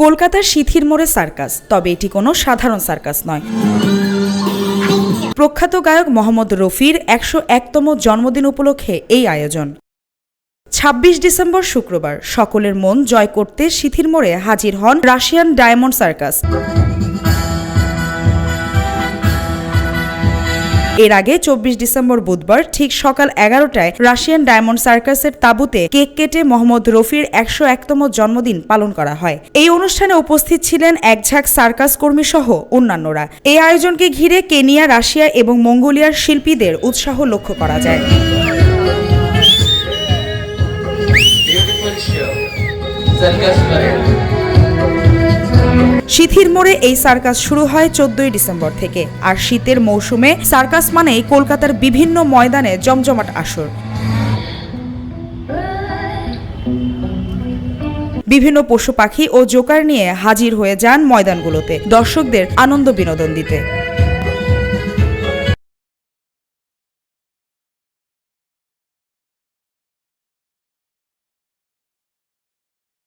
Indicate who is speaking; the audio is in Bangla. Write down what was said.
Speaker 1: কলকাতার সিথির মোড়ে সার্কাস, তবে এটি কোনো সাধারণ সার্কাস নয়। প্রখ্যাত গায়ক মোহাম্মদ রফির ১০১তম জন্মদিন উপলক্ষে এই আয়োজন। ২৬ ডিসেম্বর শুক্রবার সকলের মন জয় করতে সিথির মোড়ে হাজির হন রাশিয়ান ডায়মন্ড সার্কাস। এর আগে ২৪ ডিসেম্বর বুধবার ঠিক সকাল ১১টায় রাশিয়ান ডায়মন্ড সার্কাসের তাঁবুতে কেক কেটে মোহাম্মদ রফির ১০১তম জন্মদিন পালন করা হয়। এই অনুষ্ঠানে উপস্থিত ছিলেন একঝাঁক সার্কাস কর্মী সহ অন্যান্যরা। এই আয়োজনকে ঘিরে কেনিয়া, রাশিয়া এবং মঙ্গোলিয়ার শিল্পীদের উৎসাহ লক্ষ্য করা যায়। সিথির মোড়ে এই সার্কাস শুরু হয় ১৪ ডিসেম্বর থেকে। আর শীতের মৌসুমে সার্কাস মানেই কলকাতার বিভিন্ন ময়দানে জমজমাট আসর। বিভিন্ন পশু পাখি ও জোকার নিয়ে হাজির হয়ে যান ময়দানগুলোতে দর্শকদের আনন্দ বিনোদন দিতে।